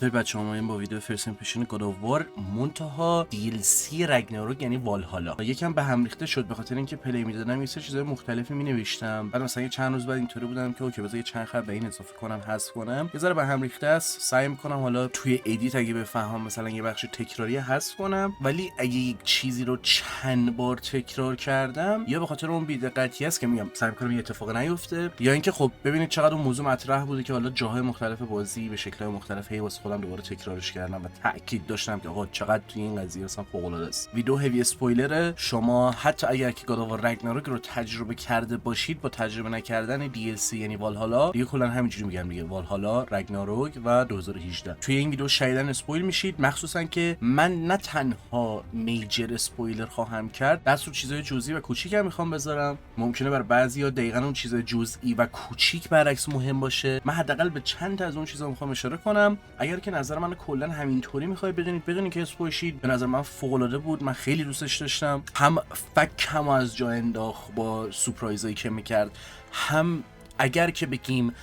چطور بچه‌ها اومدیم با ویدیو فرست ایمپرشن گاد آف وار منتها DLC رگناروک یعنی والهالا. یکم به هم ریخته شد به خاطر اینکه پلی میدادم یه سری چیزای مختلفی مینوشتم، بعد مثلا چند روز بعد اینطوری بودم که اوکی بذار یه چند خط به این اضافه کنم حذف کنم، یه ذره به هم ریخته است. سعی می‌کنم حالا توی ادیت اگه بفهمم مثلا یه بخش تکراری حذف کنم، ولی اگه یک چیزی رو چند بار تکرار کردم یا به خاطر اون بی‌دقتی است که میگم سعی می‌کنم یه اتفاق نیفته، یا اینکه خب ببینید چقدر اون موضوع مطرح بوده که حالا جاهای مختلف بازی به شکل‌های مختلف واسه خودم دوباره تکرارش کردم و تاکید داشتم که آقا چقدر توی این قضیه اصلا فوق‌العاده است. ویدیو هیوی اسپویلره، شما حتی اگر که گاد آف وار رگناروک رو تجربه کرده باشید با تجربه نکردن DLC یعنی والهالا، دیگه کلا همینجوری میگم دیگه والهالا، رگناروک و 2018 توی این ویدیو شایدن اسپویل میشید، مخصوصا که من نه تنها میجر اسپویلر خواهم کرد، دست رو چیزای جزئی و کوچیک هم میخوام بذارم. ممکنه بر بعضیا دقیقاً اون چیزای جزئی و کوچیک برعکس مهم باشه، من حداقل به چند تا از اون چیزا میخوام اشاره کنم. اگر که نظر من کلا همینطوری میخوای بدونید که اسپویل شید، به نظر من فوق العاده بود، من خیلی دوستش داشتم. هم فکم از جا انداخت با سورپرایزایی که میکرد، هم اگر که بگیم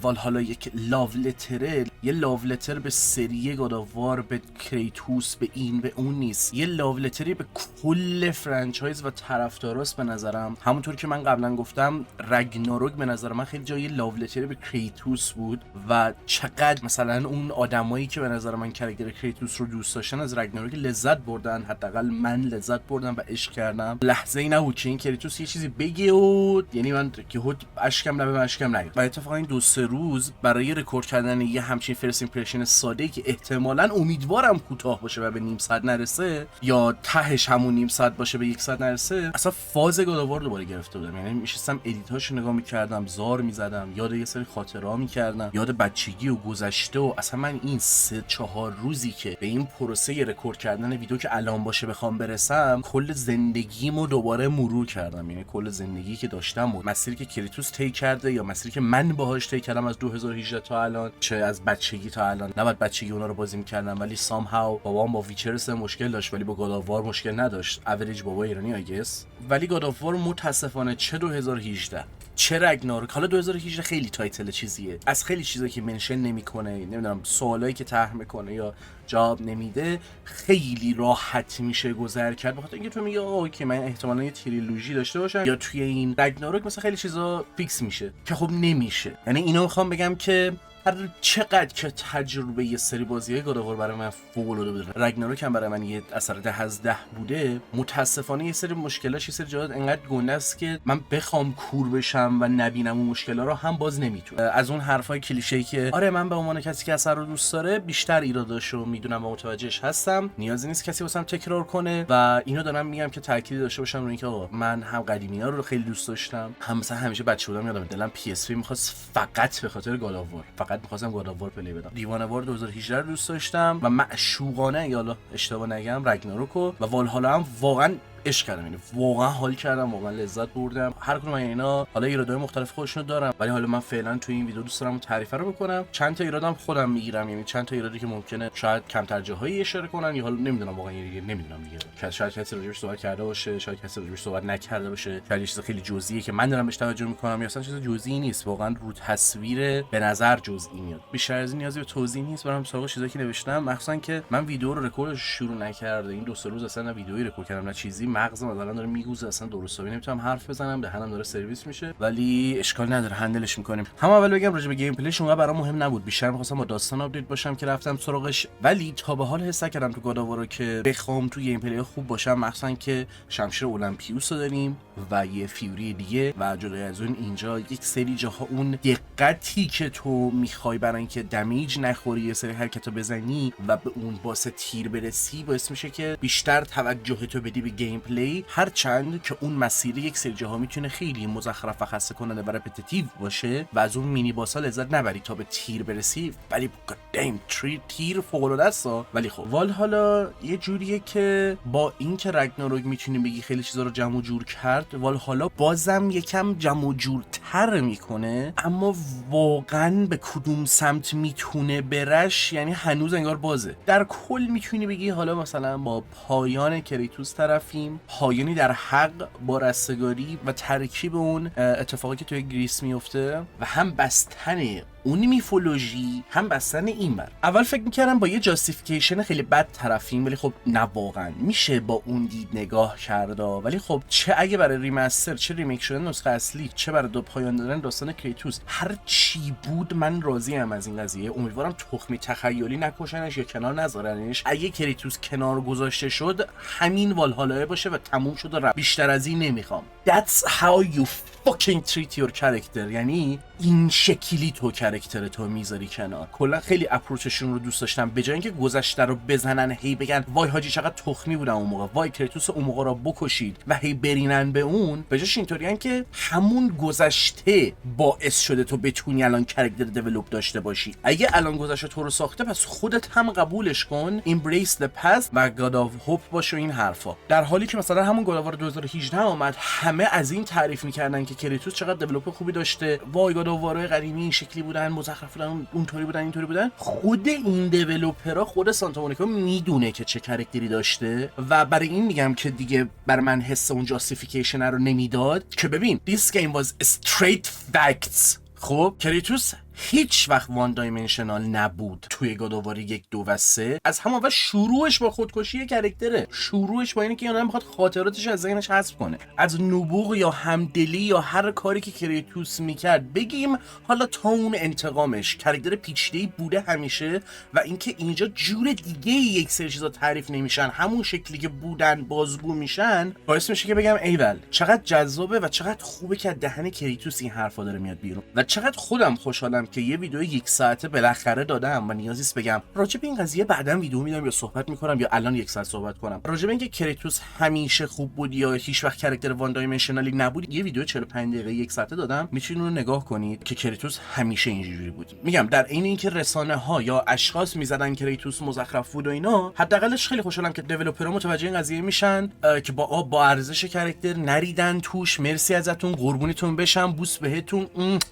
والهالا یک لاو لتره، یه لاو لتر به سری گاد آف وار، به کریتوس، به این به اون نیست، یه لاو لتری به کل فرانچایز و طرفداراست. به نظرم همونطور که من قبلا گفتم رگناروک به نظر من خیلی جای لاو لتری به کریتوس بود و چقدر مثلا اون آدمایی که به نظر من کاراکتر کریتوس رو دوست داشتن از رگناروک لذت بردن، حداقل من لذت بردم و عشق کردم. لحظه ای نبود که این کریتوس یه چیزی بگه و یعنی من که اشکم لبه اشکم نیاد. و اتفاقا این 2-3 روز برای رکورد کردن یه همچین فرست ایمپرشن ساده که احتمالاً امیدوارم کوتاه باشه و به نیم ساعت نرسه یا تهش همون نیم ساعت باشه به 1 ساعت نرسه، اصلا فاز گاد آف وار دوباره گرفته بودم. یعنی میشستم ادیتاشو نگاه میکردم، زار میزدم، یاد یه سری خاطره‌ها میکردم، یاد بچگی و گذشته، و اصلا من این 3-4 روزی که به این پروسه رکورد کردن ویدیو که الان باشه بخوام برسم، کل زندگیمو دوباره مرور کردم. یعنی کل زندگی که داشتم و مسیری که کریتوس طی کرده یا مسیری که من باهاش طی کردم از 2018 تا الان، چه از بچگی تا الان. نباید بچگی اونا رو بازی می‌کردم ولی سام هاو بابام با ویچر 3 مشکل داشت ولی با گاد آف وار مشکل نداشت. اوریج بابا ایرانی آگس. ولی گاد آف وار متاسفانه چه 2018 چه رگناروک، حالا 2018 خیلی تایتل چیزیه، از خیلی چیزا که منشن نمیکنه، نمیدونم سوالایی که طرح میکنه یا جواب نمیده، خیلی راحت میشه گذر کرد، بخاطر اینکه تو میگه اوکی من احتمالاً یه تریلوژی داشته باشم یا توی این رگناروک مثلا خیلی چیزا فیکس میشه که خب نمیشه. یعنی اینو میخوام بگم که هر چقدر که تجربه یه سری بازی‌های گاد آف وار برای من فوق‌العاده بوده، رگناروک هم برای من یه اثر 10 از 10 بوده، متاسفانه یه سری مشکلاش، یه سری جاها انقدر گنده است که من بخوام کور بشم و نبینم اون مشکلا رو هم باز نمیتونم. از اون حرفای کلیشه‌ای که آره من به عنوان کسی که اثر رو دوست داره بیشتر ایراداشو میدونم و متوجهش هستم، نیازی نیست کسی واسم تکرار کنه و اینو دارم میگم که تاکید داشته باشم روی اینکه آقا من هم قدیمی‌ها رو خیلی دوست داشتم، هم مثلا همیشه بچه بودم یادم دلم PS3 می‌خواست فقط به خاطر گاد آف وار، می‌خواستم گاد آف وار پلی بدم. دیوانه وار 2018 رو دوست داشتم و معشوقانه یا اشتباه نگم رگناروک و والهالا هم واقعا عشق کردم. یعنی واقعا حال کردم، واقعا لذت بردم. هر کدوم اینا حالا ایرادای مختلف خودشونو دارم ولی حالا من فعلا تو این ویدیو دوست دارم تعریف رو بکنم. چند تا ایرادم خودم میگیرم، یعنی چند تا ایرادی که ممکنه شاید کمتر جاهایی اشاره کنن یا حالا نمیدونم واقعا نمیدونم دیگه، شاید کسی راجعش صحبت کرده باشه، شاید کسی راجعش صحبت نکرده باشه، شاید یه چیز خیلی جزئیه که من دارم بهش توجه میکنم یا اصلا چیز جزئی نیست، واقعا رو تصویر به نظر جزئی میاد. بیشتر از این نیازی به توضیح نیست، برام سراغ چیزایی که نوشتم، مخصوصا که من ویدیو رو رکوردش شروع نکرده این 2-3 روز اصلا ویدیویی رکورد کردم نه چیزی، مغزم مثلا داره میگوزه، اصلا درست حسابی نمیتونم حرف بزنم، دهنم داره سرویس میشه، ولی اشکال نداره هندلش میکنیم. هم اول بگم راجع به گیم پلیش اونقدر برام مهم نبود، بیشتر می‌خواستم با داستان آپدیت باشم که رفتم سراغش، ولی تا به حال حس کردم تو گاد آف وار که بخوام تو گیم پلی خوب باشم، مخصوصا که شمشیر اولمپیوس رو داریم و یه فیوری دیگه و جدای از اون اینجا یک سری جاها اون دقتی که تو میخوای برای اینکه دمیج نخوری یه سری حرکتو بزنی و به اون باس تیر برسی باعث میشه که بیشتر توجه تو بدی به گیم پلی، هرچند که اون مسیر یک سری جاها میتونه خیلی مزخرف و خسته کننده و رپتیتیو باشه و از اون مینی باسا لذت نبری تا به تیر برسی، ولی گادام تیر فوق العاده است. ولی خب والهالا یه جوریه که با اینکه رگناروک میتونی بگی خیلی چیزا رو جمع و جور کرد، والهالا بازم یکم جمع و جورتر میکنه، اما واقعا به کدوم سمت میتونه برش یعنی هنوز انگار بازه. در کل میتونی بگی حالا مثلا با پایان کریتوس طرفیم بگیم پایانی در حق با رستگاری و ترکیب اون اتفاقی که توی گریس میفته و هم بستن اون میفولوژی هم بستن این بر. اول فکر میکردم با یه جاستیفیکیشن خیلی بد طرفیم، ولی خب نه، واقعا میشه با اون دید نگاه کرد. ولی خب چه اگه برای ریمستر، چه ریمیک شدن نسخه اصلی، چه برای دو پایان دادن داستان کریتوس، هر چی بود من راضی ام از این قضیه. امیدوارم تخمی تخیلی نکشنش یا کنار نذارنش. اگه کریتوس کنار گذاشته شد همین والهالا باشه و تموم شد و بیشتر از این نمیخوام. That's how you fucking treat your character. یعنی این شکلی تو کرکتر تو میذاری کنار. کلا خیلی اپروچشون رو دوست داشتم. به جای اینکه گذشته رو بزنن هی بگن وای حاجی چقدر تخمی بودن اون موقع، وای کریتوس اون موقع رو بکشید و هی برینن به اون، به جاش اینطوریان که همون گذشته باعث شده تو بتونی الان کرکتر دیولپ داشته باشی. اگه الان گذشته تو رو ساخته پس خودت هم قبولش کن، embrace the past و God of Hope باشه این حرفا. در حالی که مثلا همون God of War 2018 اومد همه از این تعریف میکردن که کریتوس چقدر دیولپ خوبی داشته، وای God of War قدیمی این شکلی بودن، مزخرف بودن، اونطوری بودن، اینطوری بودن. خود این دیولپرها، خود سانتا مونیکا میدونه که چه کاراکتری داشته و برای این میگم که دیگه بر من حس اون جاستیفیکیشن رو نمیداد که ببین this game was straight facts. خب کریتوس هیچ وقت وان دایمنشنال نبود توی گادووار 1 2 و 3. از همون اول شروعش با خودکشی کرکتره، شروعش با اینه که یعنی میخواد خاطراتش از ذهنش حذف کنه. از نبوغ یا همدلی یا هر کاری که کریتوس میکرد بگیم، حالا تا اون انتقامش، کرکتر پیچیده‌ای بوده همیشه و اینکه اینجا جور دیگه یک سری چیزا تعریف نمیشن، همون شکلی که بودن بازگو میشن، باعث میشه که بگم ایول چقدر جذابه و چقدر خوبه که دهن کریتوس این حرفا داره میاد بیرون و چقدر خودم خوشحالم که یه ویدیو 1 ساعته بالاخره دادم و نیازی است بگم راجع به این قضیه بعداً ویدیو میدم یا صحبت میکنم یا الان 1 ساعت صحبت کنم. راجع به اینکه کریتوس همیشه خوب بود یا هیچ وقت کاراکتر وان دایمنشنالی نبود یه ویدیو 45 دقیقه 1 ساعته دادم، میتونید اون رو نگاه کنید که کریتوس همیشه اینجوری بود. میگم در عین اینکه رسانه ها یا اشخاص میزدن کریتوس مزخرف بود و اینا، حداقلش خیلی خوشحالم که دیولپرها متوجه این قضیه میشن که با ارزش کاراکتر نریدن توش. مرسی ازتون، قربونتون بشم، بوس بهتون.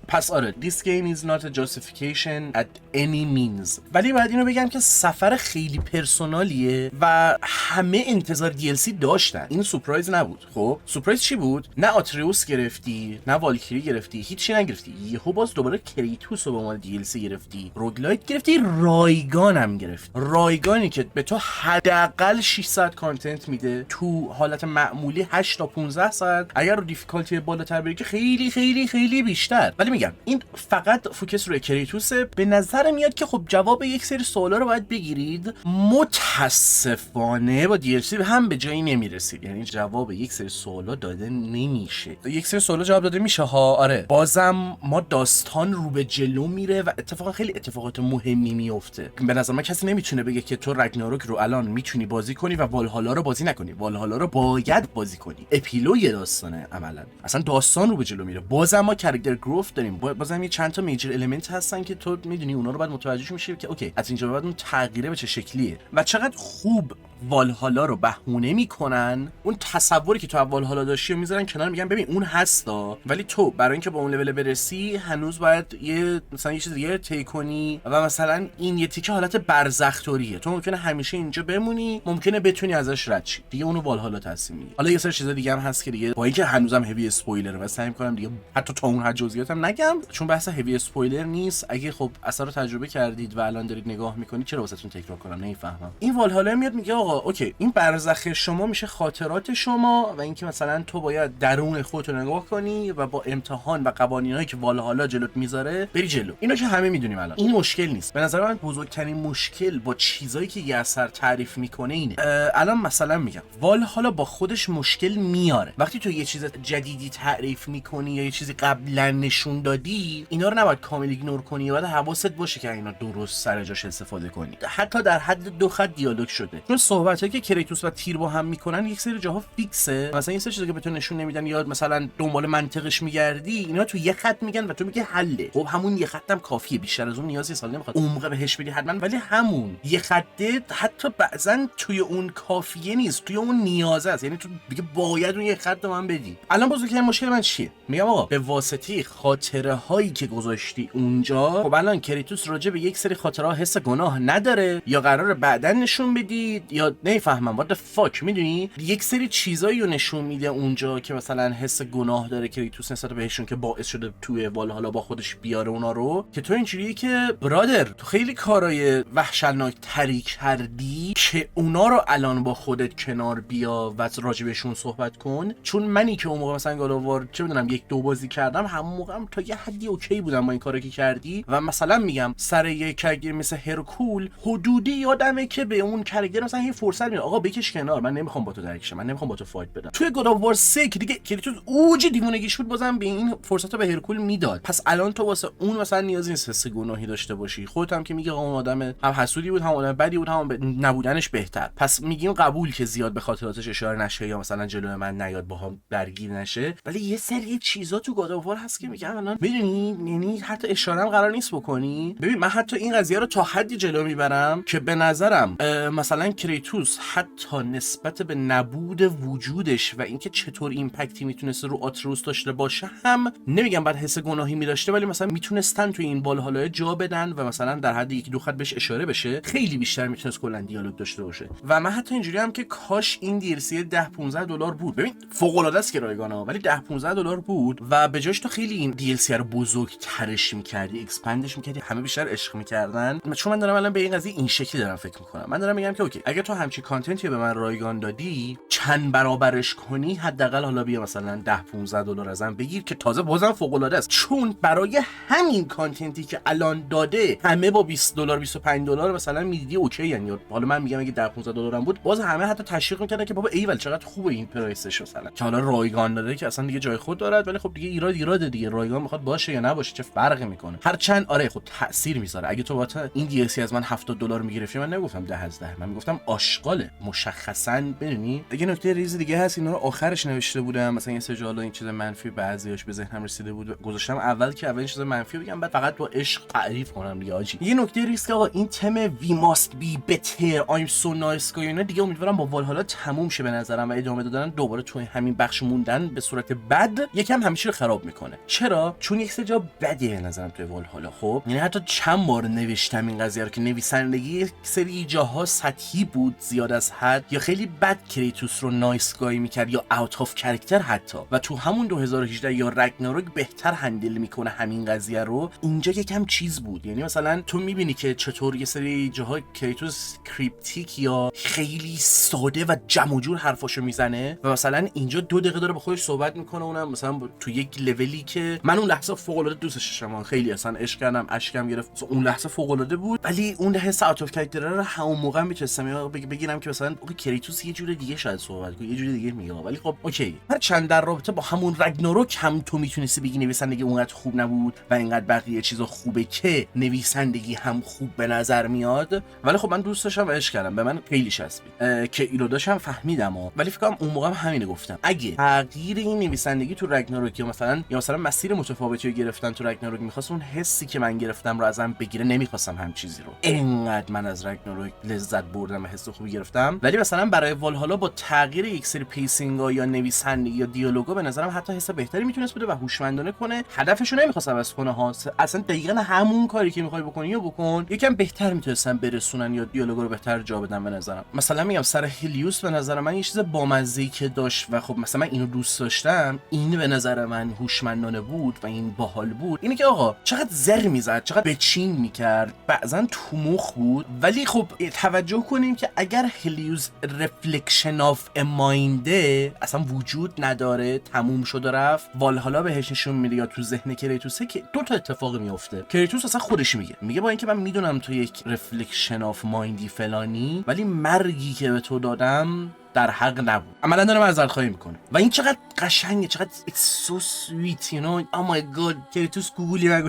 پس آره this game is not a justification at any means. ولی بعد اینو بگم که سفر خیلی پرسونالیه و همه انتظار DLC داشتن. این سورپرایز نبود. خب سورپرایز چی بود؟ نه آتریوس گرفتی، نه والکیری گرفتی، هیچی نگرفتی. یهو باز دوباره کریتوس رو به عنوان DLC گرفتی، روگلایت گرفتی، رایگان هم گرفتی. رایگانی که به تو حداقل 6 ساعت کانتنت میده، تو حالت معمولی 8 تا 15 ساعت، اگر رو دیفیکالتی بالاتر بری که خیلی خیلی خیلی بیشتر. ولی میگم این فقط فوکس روی کریتوسه. به نظر میاد که خب جواب یک سری سوالا رو باید بگیرید. متاسفانه با DLC هم به جایی نمیرسید. یعنی جواب یک سری سوالا داده نمیشه. یک سری سوالا جواب داده میشه ها، آره. بازم ما داستان رو به جلو میره و اتفاقا خیلی اتفاقات مهمی میفته. به نظر من کسی نمیتونه بگه که تو رگناروک رو الان میتونی بازی کنی و والهالا رو بازی نکنی. والهالا رو باید بازی کنی. اپیلوگ داستانه عملاً. اصلا داستان رو به جلو میره. بازم ما کاراکتر گروث داریم. بازم یه چند تا میجر المنت هستن که تو میدونی اونا رو بعد متوجه میشی که اوکی از اینجا به بعد اون تغییره به چه شکلیه و چقدر خوب والهالا رو بهونه میکنن. اون تصوری که تو والهالا داشتی رو میذارن کنار، میگن ببین اون هستا، ولی تو برای اینکه با اون لول برسی هنوز باید یه مثلا یه چیز دیگه طی کنی و مثلا این یه تیکه حالت برزختوریه. تو ممکنه همیشه اینجا بمونی، ممکنه بتونی ازش رد شی. دیگه اونو والهالا تصمیم میگیری. حالا یه سری چیزا دیگه هم هست که دیگه با اینکه هنوزم هیوی اسپویلر و سعی میکنم دیگه حتی تا اون حد جزئیاتم نگم چون بحث هیوی اسپویلر نیست. اگه خب اثر رو تجربه کردید و الان دارید نگاه میکنید چرا واسهتون تکرار کنم؟ نمیفهمم. این والهالا میاد میگه آقا اوکی این برزخ شما میشه خاطرات شما و اینکه مثلا تو باید درون خودت رو نگاه کنی و با امتحان و قوانینایی که والهالا جلوت میذاره بری جلو. اینو که همه میدونیم الان این مشکل نیست. به نظر من بزرگترین مشکل با چیزایی که یه اثر تعریف میکنه اینه. الان مثلا میگم والهالا با خودش مشکل میاره. وقتی تو یه چیز جدیدی تعریف میکنی یا یه چیزی قبلا نشون دادی، اینا رو نباید کامل ایگنور کنی، باید حواست باشه که اینا درست سر جاش استفاده کنی. حتی در حد 2 خط دیالوگ شده. چون صحبتایی که کریتوس و تیر با هم میکنن یک سری جاها فیکسه. مثلا این سری چیزا که بهتون نشون نمیدن یا مثلا دنبال منطقش میگردی، اینا تو یه خط میگن و تو میگه حله. خب همون یه خطم کافیه، بیشتر از اون نیازی سال نمیخواد عمق بهش بدی حتما، ولی همون یه خطه حتی بعضن توی اون کافیه نیست، توی اون نیازه است. یعنی تو دیگه باید اون یه خط من بدی. الان بزرگترین مشکل من چیه؟ میگم آقا به واسطه خاطره هایی که گذاشتی اونجا، خب الان کریتوس راجع به یک سری خاطره ها حس گناه نداره یا قراره بعدن نشون بدید یا نمیفهمم what the fuck میدونی یک سری چیزایی رو نشون میده اونجا که مثلا حس گناه داره کریتوس نسبت بهشون که باعث شده توی والهالا با خودش بیاره اونا رو، که تو اینجوریه که برادر تو خیلی کارهای وحشتناک تری کردی که اونا رو الان با خودت کنار بیا و راجبشون صحبت کن. چون منی که اون موقع مثلا گالووار چه میدونم 1-2 بازی کردم، همون موقع هم تا یه حدی اوکی بودم با این کاری که کردی و مثلا میگم سر یک کرکتر مثل هرکول حدودی یادمه که به اون کرکتر مثلا یه فرصت میده آقا بکش کنار، من نمیخوام با تو درکشم، من نمیخوام با تو فایت بدم. توی گاد آف وار 3 که دیگه کریتوس اوج دیوونگیش بود بازم به این فرصت رو به هرکول میداد. پس الان تو واسه اون مثلا نیازی نیست حس گناهی داشته باشی. خودت هم که میگه اون آدم هم حسودی بود، هم آدم بدی بود، هم نبودنش بهتر. پس میگیم قبول که زیاد به خاطراتش اشاره نشه یا مثلا جلوی من نیاد باهام درگیر نشه، ولی یه سری چیزا تو گاد آف وار هست که میگم الان میدونی، یعنی حتی اشاره هم قرار نیست بکنی. ببین من حتی این قضیه رو تا حدی جلو میبرم که به نظرم مثلا کریتوس حتی نسبت به نبود وجودش و اینکه چطور ایمپکتی میتونسته رو آتروس داشته باشه هم نمیگم بعد حس گناهی میداشته، ولی مثلا میتونستن تو این والهالا جا بدن و مثلا در حد 1-2 خط بهش اشاره بشه، خیلی بیشتر میتونست کلا دیالوگ داشته باشه. و من حتی اینجوری هم که کاش این DLC $10-15 بود. ببین فوق العاده است که رایگانا، ولی $10-15 بود و به جاش تو خیلی این DLC رو بزرگترش می‌کردی، اکسپندش می‌کردی، همه بیشتر عشق می‌کردن. چون من دارم الان به این قضیه این شکلی دارم فکر می‌کنم. من دارم میگم که اوکی اگه تو همچین کانتنتی به من رایگان دادی، چند برابرش کنی، حداقل حالا بیا مثلا $10-15 ازم بگیر که تازه بازم فوق العاده است. چون برای همین کانتنتی که الان داده همه با $20 $25 مثلا میدیدی اوکی، یعنی حالا من میگم اگه $10-15 هم بود باز همه حتی تشویق می‌کردن که بابا ایول چقدر خوبه این پرایسش مثلا، که حالا رایگان داده که اصلا دیگه جای خود دارد، ولی خب دیگه ایراد دیگه رایگان میخواد باشه یا نباشه چه فرقی میکنه. هرچند آره خب تاثیر میذاره. اگه تو با این DLC از من $70 میگرفتی من نگفتم 10 از 10، من میگفتم آشغاله مشخصا. ببینی دیگه نکته ریز دیگه هست، اینا رو آخرش نوشته بودم مثلا یه سری حالا این چیز منفی بعضیاش به ذهنم رسیده بود گذاشتم اول که اولین چیز منفی بگم بعد فقط با عشق تعریف کنم دیگه آجی. یه نکته ریز که آقا این تم وی ماست بی بتر آیم سو نایس اینا دیگه امیدوارم با والهالا تموم شه به نظرم و ادامه دادن دوباره تو همین بخش موندن به صورت بد یکم همیشه رو خراب میکنه. چرا؟ چون یک سری جا بده به نظرم توی والهالا. خب یعنی حتی چند بار نوشتم این قضیه رو که نویسندگی یک سری جاها سطحی بود زیاد از حد یا خیلی بد کریتوس رو نایس گای میکرد یا اوت آف کاراکتر حتی، و تو همون 2018 یا رگناروک بهتر هندل میکنه همین قضیه رو. اینجا یکم چیز بود، یعنی مثلا تو میبینی که چطور یه سری جاها کریتوس کریپتیک یا خیلی ساده و جمع و جور حرفاشو میزنه و مثلا اینجا 2 دقیقه داره با خودش صحبت میکنه، اونم مثلا تو یک لولی که من اون لحظه فوق العاده دوستش داشتم، خیلی اصلا عشق کردم، اشکم گرفت، اون لحظه فوق العاده بود. ولی اون حس اوت اف کاراکتر رو همون موقع میتونستم بگیرم که مثلا اوکی کریتوس یه جور دیگه شاید صحبت کنه، یه جور دیگه میگه، ولی خب اوکی. هر چند در رابطه با همون رگناروک هم تو میتونستی بگی نویسندگی اونقدر خوب نبود و اینقدر بقیه چیزا خوبه که نویسندگی هم خوب به نظر میاد، ولی خب من دوست داشتم و عشق کردم، به من خیلی چسبید که ایراداشم فهمیدم ولی فکر کنم اون موقع هم همینو گفتم اگه تغییر این نویسندگی تو رگناروک یا مثلا مسیر متفاوتی رو گرفتن تو رگناروک میخواست اون حسی که من گرفتم رو ازم بگیره، نمیخواستم هم چیزی رو. اینقدر من از رگناروک لذت بردم و حس خوبی گرفتم، ولی مثلا برای والهالا با تغییر یک سری پیسینگا یا نویسندگی یا دیالوگا به نظرم حتی حس بهتری میتونست بده و هوشمندانه کنه. هدفشو نمیخواست عوض کنه ها، اصلا دقیقاً همون کاری که میخوای بکنی یا بکن، یکم بهتر میتونستن برسونن یا دیالوگا رو بهتر جا بدن به نظرم. مثلا میگم سر هلیوس به نظر من یه چیز بامزه‌ای که داشت و خب مثلا من اینو دوست داشتم، این به نظر من هوشمندانه بود و این باحال بود، اینه که آقا چقدر زر میزد، چقدر بچین میکرد، بعضن تو مخ بود. ولی خب توجه کنیم که اگر هلیوس رفلکشن آف ماینده اصلا وجود نداره، تموم شد و رفت، والهالا بهش نشون میده یا تو ذهن کریتوسه که 2 تا اتفاق میفته. کریتوس اصلا خودش میگه با اینکه من میدونم تو یک رفلکشن آف مایندی فلانی، ولی مرگی که به تو دادم در حق نبود. عملا داره معذرت خواهی میکنه و این چقدر قشنگه، چقدر it's so sweet you know. oh my god کریتوس گوگلی نگو.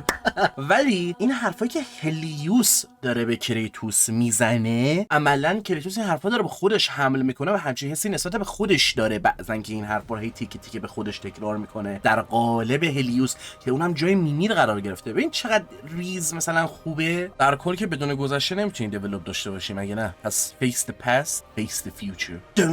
ولی این حرفایی که هلیوس داره به کریتوس میزنه، عملا کریتوس این حرفا داره به خودش حمل میکنه و همچین حسی نسبت به خودش داره بعضن که این حرفا رو هی تیکه تیکه به خودش تکرار میکنه در قالب هلیوس که اونم جای میمیر قرار گرفته. ببین چقدر ریز مثلا خوبه. در کل که بدون گذشته نمیتونین دیولپ داشته باشیم، مگه نه؟ پس face the past face the future.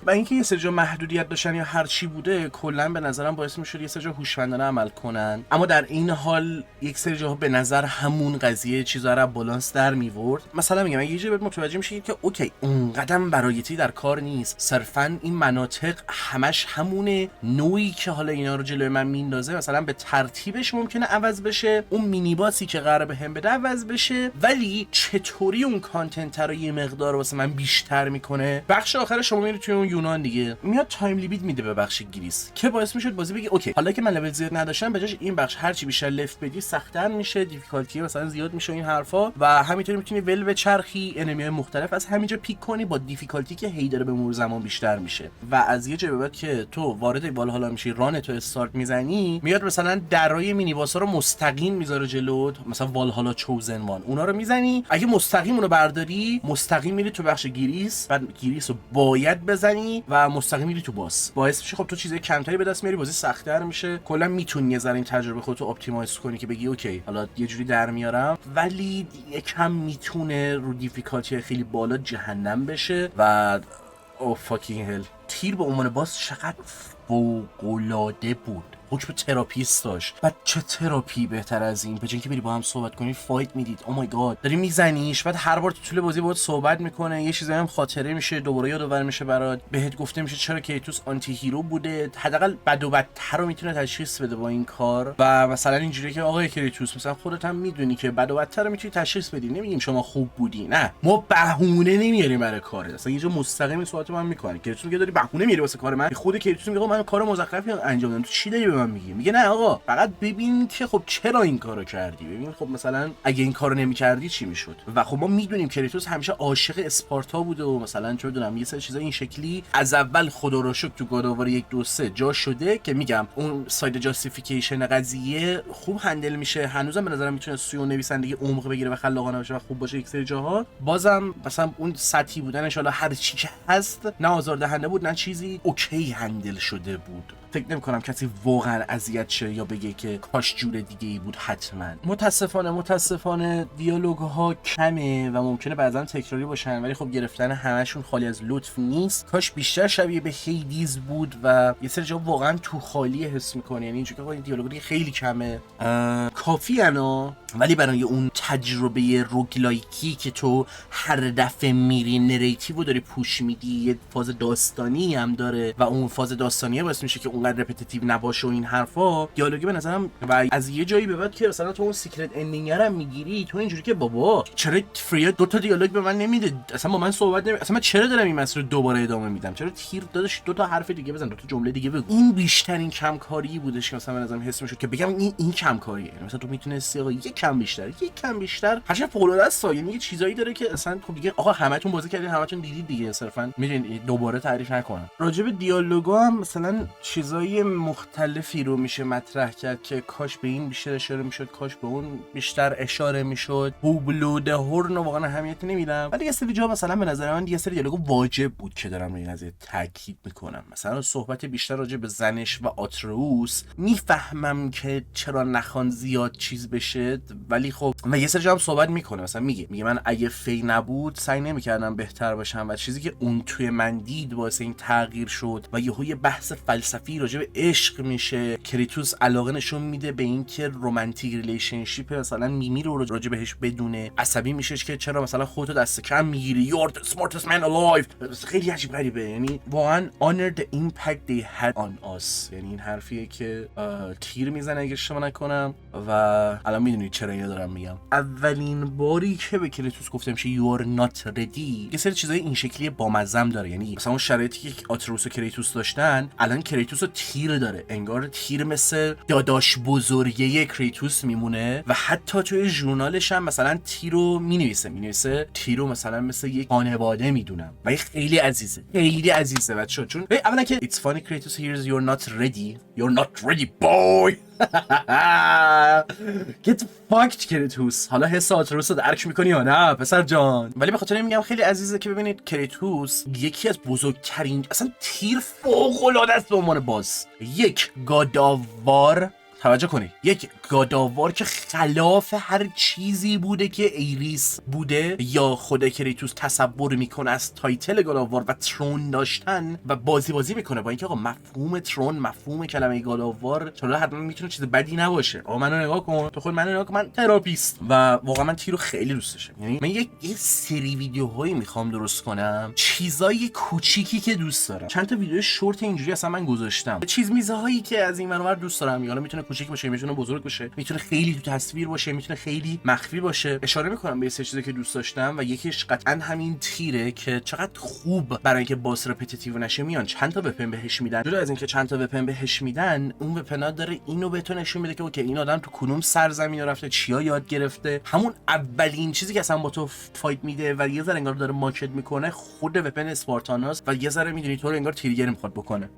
و اینکه یه سری جا محدودیت داشتن یا هر چی بوده کلا به نظرم باعث میشد یه سری جا هوشمندانه عمل کنن، اما در این حال یک سری جاها به نظر همون قضیه چیزا رو بالانس در میورد. مثلا میگم یه جایی متوجه میشید که اوکی اونقدر برایتی در کار نیست، صرفا این مناطق همش همونه، نوعی که حالا اینا رو جلوی من میندازه مثلا به ترتیبش ممکنه عوض بشه، اون مینی باسی که قراره بهم بده عوض بشه، ولی چطوری اون کانتنت رو یه مقدار واسه من بیشتر میکنه. بخش آخر شما میرید توی اون یونان دیگه میاد تایم لیمیت میده به بخش گریس که باعث میشد بازی بگه اوکی حالا که من لول زیاد نداشتم بجاش این بخش هرچی بیشتر لفت بدی سخت‌تر میشه، دیفیکالتی مثلا زیاد میشه این حرفا، و همینطوری میتونی ول به چرخی انمی‌های مختلف از همینجا پیک کنی با دیفیکالتی که هی داره به مرور زمان بیشتر میشه. و از یه جایی به بعد که تو وارد والهالا میشی ران تو استارت میزنی میاد مثلا درای مینی باسا رو مستقیم میذاره جلوت، مثلا والهالا چوزن وان اونا رو میزنی، اگه مستقیم اونو برداری مستقیم میری تو بخش گریس، بعد گریس رو باید بزنی و مستقیم میری تو باس، باعث میشه خب تو چیزای کمتری به دست میاری، بازی سخت‌تر میشه. کلا میتونی یه ذره این تجربه خودتو اپتیمایز کنی که بگی اوکی حالا یه جوری در میارم، ولی یکم میتونه رو دیفیکالتی خیلی بالا جهنم بشه. و او فاکینگ هل تیر به عنوان باس چقدر فوق‌العاده بود، حکم تراپیست داشت. بعد چه تراپی بهتر از این؟ بجن که بری با هم صحبت کنی فایت میدید، او مای گاد داری میزنیش، بعد هر بار تو طول بازی باهات صحبت میکنه، یه چیزایی هم خاطره میشه دوباره یادآور میشه برات، بهت گفته میشه چرا کریتوس آنتی هیرو بوده، حداقل بد و بدتر رو میتونه تشخیص بده با این کار. و مثلا اینجوریه که آقای کریتوس مثلا خودت هم میدونی که بد و بدتر رو میتونی تشخیص بدی، نمیگیم شما خوب بودی، نه ما بهونه نمیاریم برای کارت، اصلا یه جا مستقیم صحبت من میکنه کریتوس میگه داری بهونه میاری واسه کار من، خود کریتوس میگه من کار مزخرفی انجام دادم تو چی داری به من میگی؟ میگه نه آقا فقط ببین که خب چرا این کارو کردی، ببین خب مثلا اگه این کارو نمی‌کردی چی میشد. و خب ما میدونیم کریتوس همیشه عاشق اسپارتا بوده و مثلا چه میدونم یه سری چیزا این شکلی از اول خدا رو شکر تو گادآوار 1 2 3 جا شده که میگم اون ساید جاستیفیکیشن قضیه خوب هندل میشه، هنوزم به نظرم میتونه سوی نویسندگی عمق بگیره و خلاقانه باشه و خوب باشه یک سری جاها. بازم مثلا اون سطحی بودنش حالا هر چی که هست نه آزاردهنده بود نه چیزی، اوکی هندل شده بود. فکر نمی‌کنم کسی واقعا اذیت شه یا بگه که کاش جور دیگه ای بود. حتما متاسفانه دیالوگ ها کمه و ممکنه بعضا تکراری باشن، ولی خب گرفتن همشون خالی از لطف نیست. کاش بیشتر شبیه به هیدیز بود و یه سری جا واقعا تو خالی حس می‌کنی، یعنی اینجوری که این دیالوگی خیلی کمه کافی انا، ولی برای اون تجربه روگلایکی که تو هر دفعه میری نریتیو داری پوش میدی، یه فاز داستانی هم داره و اون فاز داستانیه باعث میشه که اونقدر رپتیتیو نباشه و این حرفا. دیالوگی به نظرم و از یه جایی به بعد که مثلا تو اون سیکرت اندینگ رو میگیری تو اینجوری که بابا چرا فریا 2 تا دیالوگ به من نمیده، اصلا با من صحبت نمی، اصلا من چرا دارم این مسیر رو دوباره ادامه میدم، چرا تیر داداش 2 تا حرف دیگه بزن، 2 تا جمله دیگه بگو. این بیشترین کمکاری بودش که مثلا به نظرم حس میشد که بگم این کمکاریه، مثلا تو میتونستی آقا یک کم بیشتر هرچی فوق العاده است، یعنی یه چیزایی داره که اصلا خب دیگه آقا همتون بازی کردین همتون دیدید دیگه، صرفا میدونید دوباره تعریف نکنم. راجع به دیالوگا هم مثلا چیزای مختلفی رو میشه مطرح کرد که کاش به این بیشتر اشاره میشد، کاش به اون بیشتر اشاره میشد. بوبلود هورن واقعا اهمیت نمیدم، ولی یه سری جا مثلا به نظر من یه سری دیالوگ واجب بود که دارم روی این قضیه تاکید میکنم. مثلا صحبت بیشتر راجع به زنش و آتروس، میفهمم که چرا نخوان زیاد چیز بشه، ولی خب و یه سری جا هم صحبت میکنه، مثلا میگه من اگه فی نبود سعی نمیکردم بهتر باشم و چیزی که اون توی من دید واسه این تغییر شد و یه بحث فلسفی راجع به عشق میشه. کریتوس علاقه نشون میده به اینکه رمانتیک ریلیشنشیپ مثلا میمی رو راجع بهش بدونه، عصبی میشش که چرا مثلا خودتو دست کم میگیری، you're the smartest man alive. خیلی عجیب غریبه، یعنی واقعا honor the impact they had on us، یعنی این حرفیه که تیر میزنه اگه اشتباه نکنم و الان میدونید چرا اینو دارم میگم. اولین باری که به کریتوس گفتم میشه you are not ready، یه سری چیزای این شکلی بامزم داره، یعنی مثلا اون شرایطی که آتروس و کریتوس داشتن الان کریتوس رو تیر داره، انگار تیر مثل داداش بزرگه کریتوس میمونه و حتی توی ژورنالش هم مثلا تیر رو مینویسه تیر رو مثلا مثل یک خانواده میدونم و خیلی عزیزه بچه‌ها. چون اولا که it's funny Kratos hears you're not ready boy get fucked کریتوس. حالا حس آتروس رو درک میکنی یا نه پسر جان؟ ولی به خاطر این میگم خیلی عزیزه که ببینید کریتوس یکی از بزرگترین اصلا تیر فوق العاده است به عنوان باز، یک گاداوار توجه کنید یک گاداوار که خلاف هر چیزی بوده که ایریس بوده یا خود کریتوس تصور میکنه از تایتل گاداوار و ترون داشتن و بازی میکنه با اینکه آقا مفهوم ترون، مفهوم کلمه گاداوار چرا حتما میتونه چیز بدی نباشه. آقا منو نگاه کن، تو خود منو نگاه کن، من تراپیست و واقعا من تیر رو خیلی دوست داشتم. یعنی من یه سری ویدیوهایی میخوام درست کنم، چیزای کوچیکی که دوست دارم. چند تا ویدیو شورت اینجوری اصلا من گذاشتم، چیز میزهایی که از این منور دوست دارم. حالا میتونه کوچیک باشه، میتونه بزرگ باشه، میتونه خیلی تو تصویر باشه، میتونه خیلی مخفی باشه. اشاره میکنم به سه چیزی که دوست داشتم و یکیش قطعا همین تیره که چقدر خوب برای اینکه باس رپتیتیو نشه میان چند تا وپن بهش میدن. جدا از اینکه چند تا وپن بهش میدن، اون وپنا داره اینو بهتون نشون میده که اوکی این آدم تو کدوم سرزمین رفته، چیا یاد گرفته. همون اولین چیزی که اصلا با تو فایت میده و یه ذره انگار داره ماکت میکنه خود وپن اسپارتاناس و یه ذره میدونی تو رو انگار تیرگر میخواد بکنه.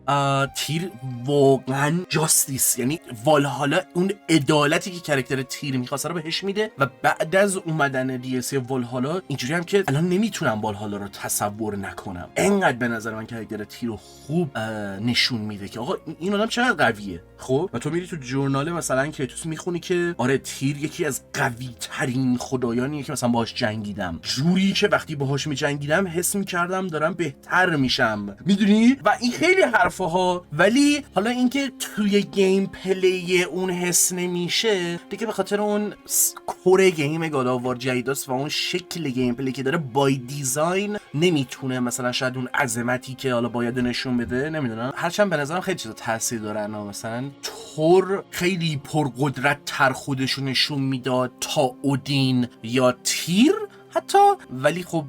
تیر واقعا جاستیس، یعنی والهالا اون عدالتی که کاراکتر تیر میخواسته رو بهش میده و بعد از اومدن دی ال سی والهالا اینجوری هم که الان نمیتونم والهالا رو تصور نکنم. انقدر به نظر من کاراکتر تیر رو خوب نشون میده که آقا این آدم چقدر قویه. خب و تو میری تو ژورنال مثلا کریتوس میخونی که آره تیر یکی از قوی ترین خدایانیه که مثلا باهاش جنگیدم، جوری که وقتی باهاش میجنگیدم حس میکردم دارم بهتر میشم، میدونی؟ و این خیلی حرفها، ولی حالا اینکه توی گیم پلی اون حس نمیشه دیگه به خاطر اون کور گیم گاداوار جدیداست و اون شکل گیم پلی که داره بای دیزاین نمیتونه مثلا شاید اون عظمتی که حالا باید نشون بده. نمیدونم، هرچند به نظرم خیلی چیزا تاثیر دارن. مثلا تور خیلی پرقدرت تر خودشو نشون میداد تا اودین یا تیر حتی، ولی خب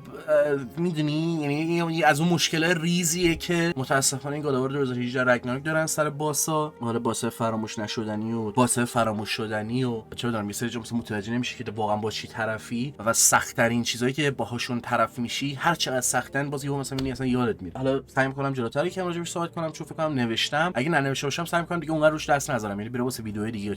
میدونی یعنی از اون مشکل ریزیه که متاسفانه این گاداوار 2018 رگناروک دارن سر باسا، حالا باس فراموش نشدنی و باس فراموش شدنی و چه بدونم یه سری جا مثلا متوجه نمیشه که واقعا با چی طرفی و سخت ترین چیزایی که باهاشون طرف میشی هر چقدر سختن باز یهو مثلا میبینی اصلا یادت میره. حالا سعی میکنم جلوتر یکم راجعش صحبت کنم چون فکر کنم نوشتم، اگه ننوشته باشم سعی میکنم دیگه اونقدر روش دست نذارم، یعنی بره واسه ویدیو دیگه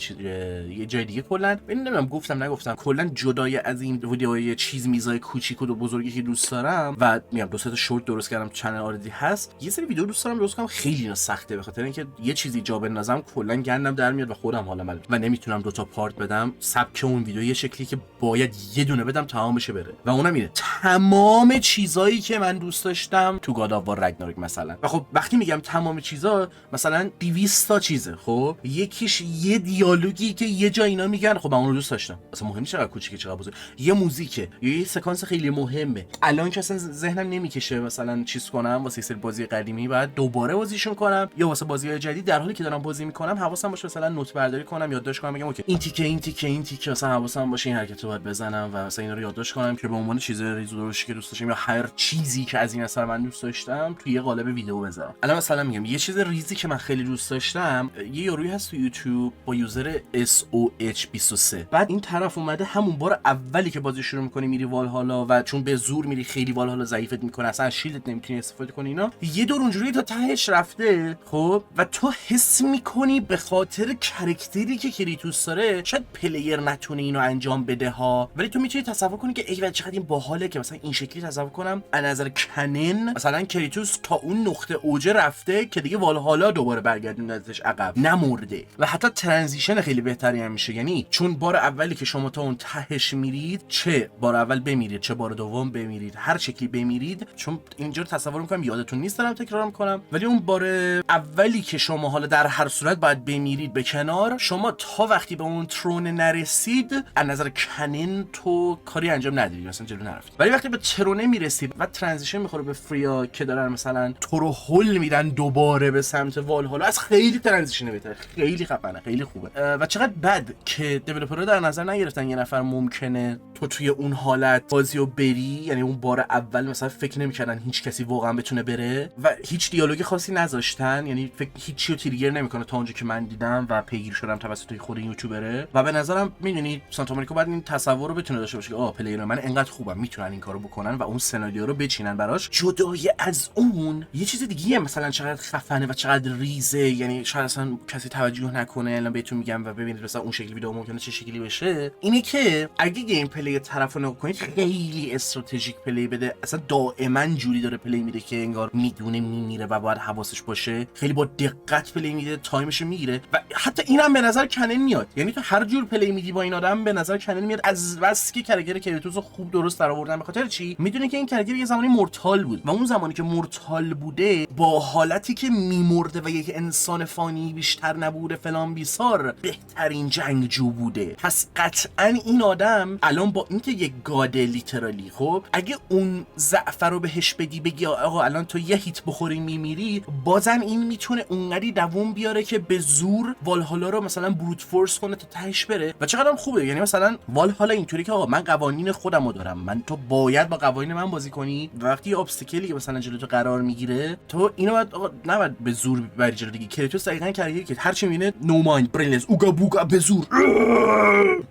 یه جای دیگه کلا نمیدونم گفتم نگفتم کلا جدای از این ویدیوهای چیز میزای کوچیک و بزرگی که دوست دارم و میگم دو سه تا شورت درست کردم تو چنل آردی هست، یه سری ویدیو دوست دارم درست کنم خیلی سخته به خاطر اینکه یه چیزی جا بندازم کلا گندم در میاد و خودم حالا مال و نمیتونم دو تا پارت بدم. سبک اون ویدیو یه شکلی که باید یه دونه بدم تمام بشه بره و اونم اینه تمام چیزایی که من دوست داشتم تو گاد آف وار رگناروک مثلا. و خب وقتی میگم تمام چیزا مثلا 200 تا چیزه، خب یکیش یه دیالوگی که یه جا اینا میگن خب من اون رو دوست داشتم، اصلا مهم نیست چقدر کوچیکه چقدر بزرگ، یه موزیکه یا یه سکانس خیلی مهمه الان که اصلا ذهنم نمیکشه مثلا چیز کنم واسه سری بازی قدیمی بعد دوباره بازیشون کنم یا واسه بازی‌های جدید در حالی که دارم بازی میکنم حواسم باشه مثلا نوت برداری کنم یادداشت کنم بگم اوکی این تیکه مثلا حواسم باشه این حرکتو باید بزنم و مثلا اینا رو یادداشت کنم که به عنوان چیز ریز و درشتی که دوست داشتم یا هر چیزی که از این اثر من دوست داشتم توی یه قالب ویدیو بذارم. الان مثلا میگم یه چیز ریزی که من خیلی دوست داشتم، یه یارویی هست تو یوتیوب با یوزر SOH23 بعد این طرف اومده همون بار اولی که بازی شروع می‌کنی میری والهالا و چون به زور میری خیلی والهالا ضعیفت میکنه اصلا شیلدت نمیتونی استفاده کنی اینا، یه دور اونجوری تا تهش رفته خب و تو حس میکنی به خاطر کاراکتری که کریتوس داره شاید پلیر نتونه اینو انجام بده ها، ولی تو میتونی تصور کنی که ای چقدر این باحاله که مثلا این شکلی تصور کنم از نظر کنن مثلا کریتوس تا اون نقطه اوج رفته که دیگه والهالا دوباره برگردوندتش عقب نمرده و حتی ترانزیشن خیلی بهتری هم میشه. یعنی چون بار اولی که شما تا اون تهش میرید، چه بار اول بمیرید چه بار دوم بمیرید هر شکلی بمیرید، چون اینجور تصور میکنم یادتون نیست دارم تکرار میکنم، ولی اون بار اولی که شما حالا در هر صورت باید بمیرید به کنار، شما تا وقتی به اون ترون نرسید از نظر کنن تو کاری انجام ندید مثلا جلو نرفتید، ولی وقتی به ترونه میرسید و ترانزیشن میخوره به فریا که دارن مثلا تو رو هول میدن دوباره به سمت والهالا، از خیلی ترانزیشن بهتره، خیلی خفنه، خیلی خوبه و چقدر بد که دیولپرها در نظر نگرفتن یه نفر ممکنه تو توی اون حالت بازیو بری، یعنی اون بار اول مثلا فکر نمی‌کردن هیچ کسی واقعا بتونه بره و هیچ دیالوگی خاصی نذاشتن، یعنی فکر هیچ چیو تریگر نمیکنه تا اونجا که من دیدم و پیگیر شدم توسط خود یوتیوبره و به نظرم میدونید سانتا مونیکا باید این تصور رو بتونه داشته باشه که پلیر من انقدر خوبم میتونن این کارو بکنن و اون سناریو رو بچینن براش. جدای از اون یه چیز دیگه مثلا چقدر خفنه و چقدر ریزه، یعنی شاید اصلا کسی توجه نکنه الان بهتون میگم و ببینید مثلا اون شکلی ویدیو ممکنه چه شکلی بشه، اینه که اگه گیم پلی طرفو نگاه کنید خیلی استراتژیک پلی بده، اصلا دائما جوری داره پلی میده که انگار میدونه میمیره و باید حواسش باشه، خیلی با دقت پلی میده، تایمش میگیره و حتی اینم به نظر کنن میاد. یعنی تو هر جور پلی میدی با این آدم به نظر کنن میاد، از بس که کرکتر کریتوس خوب درست درآوردن. به خاطر چی؟ میدونه که این کرکتر یه زمانی مورتال بود و اون زمانی که مورتال بوده با حالتی که میمرده و یک انسان فانی بیشتر نبوده فلان بیسار بهترین جنگجو بوده. پس قطعا این آدم الان با اینکه یک گاده لیترالی، خب اگه اون ضعف رو بهش بدی بگی آقا الان تو یه هیت بخوری میمیری، بازم این میتونه اونقدی دووم بیاره که به زور والهالا رو مثلا بروت فورس کنه تا تهش بره و چقدرم خوبه. یعنی مثلا والهالا اینطوری که آقا من قوانین خودمو دارم، من تو باید با قوانین من بازی کنی. وقتی ابستکلی که مثلا جلوی تو قرار میگیره تو اینو باید آقا نباید به زور بری جلو دیگه. کریتوس دقیقاً کاریه که هر چی میبینه نو مایند برینلس اوگا بوگا به زور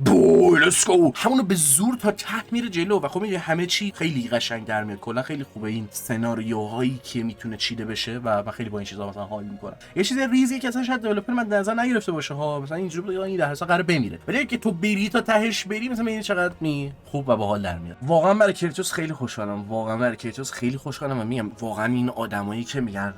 بو لیتس گو همونو به زور تا ته میره جلو و خب میگه همه چی خیلی قشنگ در میاد. کلا خیلی خوبه این سناریوهایی که میتونه چیده بشه و خیلی با این چیزا مثلا حال میکنه. یه چیز ریزی که اصلا شاید دیولپر من در نظر نگرفته باشه ها، مثلا اینجوری بگه این درصد قرار بمیره، ولی که تو بری تا تهش بری مثلا این چقدر خوب و باحال در میاد. واقعا برای کریتوس خیلی خوشحالم، واقعا برای کریتوس خیلی خوشحالم و میگم واقعا این آدمایی که میگن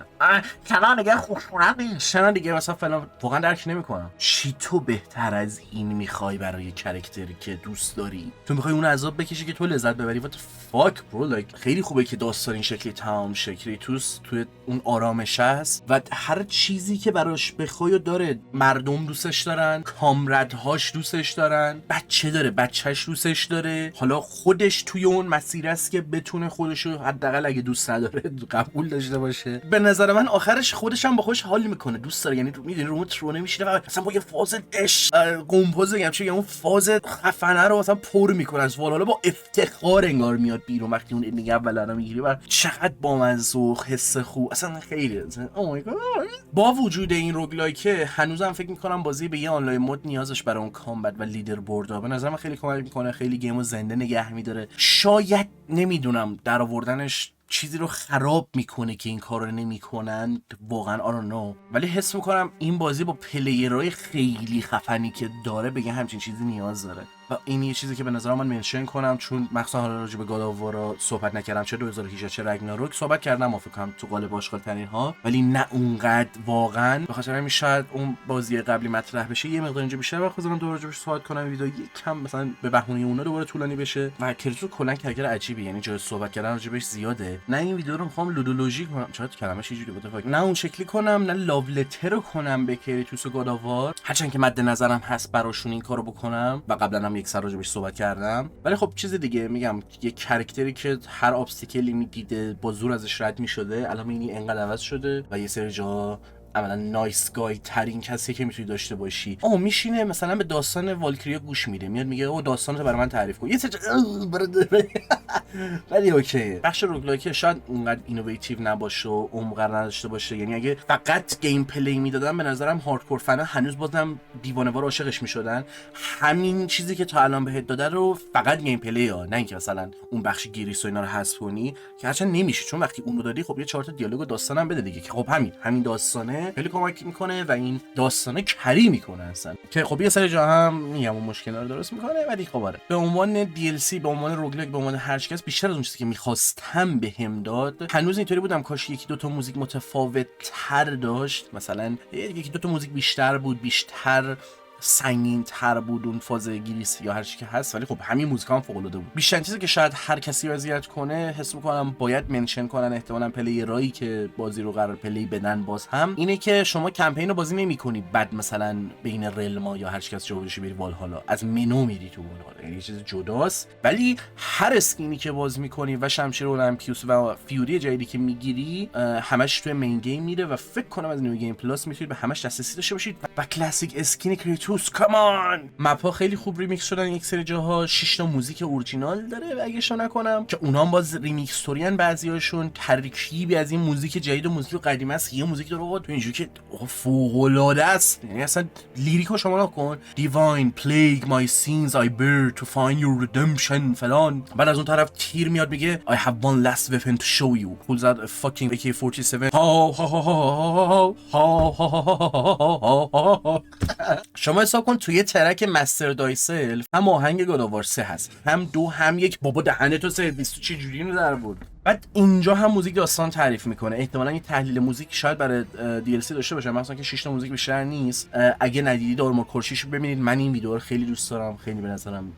چرا دیگه خوشحالم چرا دیگه مثلا فلان، واقعا درک نمیکنم. چی تو بهتر از این میخوای برای کرکتری که دوست داری؟ تو میخوای اون عذاب بکشی که تو لذت ببری؟ وات فاک برو. لایک خیلی خوبه که داستان این شکلی تمام شه. کریتوس توی اون آرامش هست و هر چیزی که براش بخوای داره. مردم دوستش دارن، کامردهاش دوستش دارن، بچه داره بچهش دوستش داره، حالا خودش توی اون مسیر است که بتونه خودشو حداقل اگه دوست نداره قبول داشته باشه. به نظر من آخرش خودش هم با خودش حال میکنه، دوست داره. یعنی میدونی رو ترونه میشینه و مثلا با یه فاز گمپوز میگم چه اون فاز خفنه رو مثلا پر میکنه از والا با افتخار انگار میاد بیرون وقتی اون دیگه اولا رو میگیری و چقدر بامزه، حس خوب، اصلا خیلی او مای گاد. با وجود این روگلایکه هنوزم فکر میکنم بازی به یه آنلاین مود نیازش برای اون کامبت و لیدر بورد به نظر من خیلی کمک میکنه، خیلی گیمو زنده نگه میداره. شاید نمیدونم در آوردنش چیزی رو خراب میکنه که این کارو نمیکنن، واقعا I don't know، ولی حس میکنم این بازی با پلیرهای خیلی خفنی که داره بگه همچین چیزی نیاز داره و این یه چیزی که به نظر من منشن کنم، چون مخصوصا حالا راجع به گاد آف وار صحبت نکردم، چه 2018 چه رگناروک صحبت کردم فکر کنم تو قالب آشغال ترین ها، ولی نه اونقدر واقعا. به خاطر همین شاید اون بازی قبلی مطرح بشه یه مقدار اینجا بیشتر وقت بذارم دوباره راجعش صحبت کنم، ویدیو یکم مثلا به بهونه اونا دوباره طولانی بشه و کریتوس کلا کرکتر عجیبی، یعنی جای صحبت کردن راجعش زیاده. نه این ویدیو رو میخوام لودولوژی کنم، چرا کلمه‌ش اینجوری بود، نه اون شکلی کنم، نه لاو لتر رو کنم به کریتوس و گاد آف وار، هرچند که مد نظرم هست براشون این کارو بکنم و قبلا هم یک سر راجعش صحبت کردم، ولی خب چیز دیگه میگم یه کرکتری که هر ابستکلی میدیده با زور ازش رد میشده، الان این انقدر عوض شده و یه سری جا عملا نایس گای ترین کسی که میتونی داشته باشی. میشینه مثلا به داستان والکریا گوش میده، میاد میگه او داستانتو برای من تعریف کن، یه سری ولی اوکی. بخش روگلایک شاید اونقدر اینوویتیو نباشه و عمق نداشته باشه، یعنی اگه فقط گیم پلی میدادن به نظرم هاردکور فنا هنوز بازم دیوانه‌وار عاشقش میشدن. همین چیزی که تا الان بهت داده رو فقط گیم پلی ها، نه اینکه مثلا اون بخش گریس و اینا رو حذف کنی که هرچند نمیشه، چون وقتی اون رو دادی خب یه 4 تا دیالوگ و داستانم بده دیگه که خب همین داستانه خیلی کمک میکنه و این داستانه کری میکنه اصلا، که خب یه سری جا هم میگم اون مشکلات رو درست میکنه، ولی خب آره به عنوان DLC، به عنوان روگلایک، به عنوان هر چیز بیشتر از اون چیزی که میخواستم بهم داد. هنوز اینطوری بودم کاش یکی دو تا موزیک متفاوت تر داشت، مثلا یکی دو تا موزیک بیشتر بود، بیشتر سنگین تر بود اون فاز گریس یا هر چی که هست، ولی خب همین موزیکا هم فوق العاده بود. بیشتر چیزی که شاید هر کسی اذیت کنه حس می‌کنم باید منشن کنن احتمالاً پلیرایی که بازی رو قرار پلی بدن باز هم اینه که شما کمپین رو بازی نمی‌کنی بعد مثلا بین رلما یا هر چی کس جوابش بری والهالا از منو میری تو والهالا، یعنی چیز جداست، ولی هر اسکینی که باز می‌کنی و شمشیر المپیوس و فیوری جدیدی که می‌گیری همش تو مین گیم میره و فکر کنم از نیو گیم پلاس میتونید به همش دسترسی داشته باشید و کلاسیک اسکین کریتوس کامان. مپ‌ها خیلی خوب ریمیکس شدن، یک سری جاها 6 تا موزیک اورجینال داره اگه اشتباه نکنم که اونها هم باز ریمیکس تورین، بعضیاشون ترکیبی از این موزیک جدید و موزیک قدیمی است. یه موزیک داره تو اینجوری که فوق‌العاده است، یعنی اصلا لیریکو شما نکن Divine Plague My Sins I bear to find your redemption فلان، بعد از اون طرف تیر میاد میگه I have one last weapon to show you pulls out a fucking AK-47 شما شما حساب کن توی ترک مستر دایسل هم آهنگ گاد آف وار 3 هست، هم 2 هم 1. بابا دهنتو سرویس، تو چه جوری اینو در بود؟ بعد اینجا هم موزیک داستان تعریف میکنه. احتمالاً این تحلیل موزیک شاید برای DLC داشته باشه، مثلا که 6 تا موزیک بیشتر نیست. اگه ندیدید آرمور کور 6 رو ببینید. من این ویدیو رو خیلی دوست دارم، خیلی به نظرم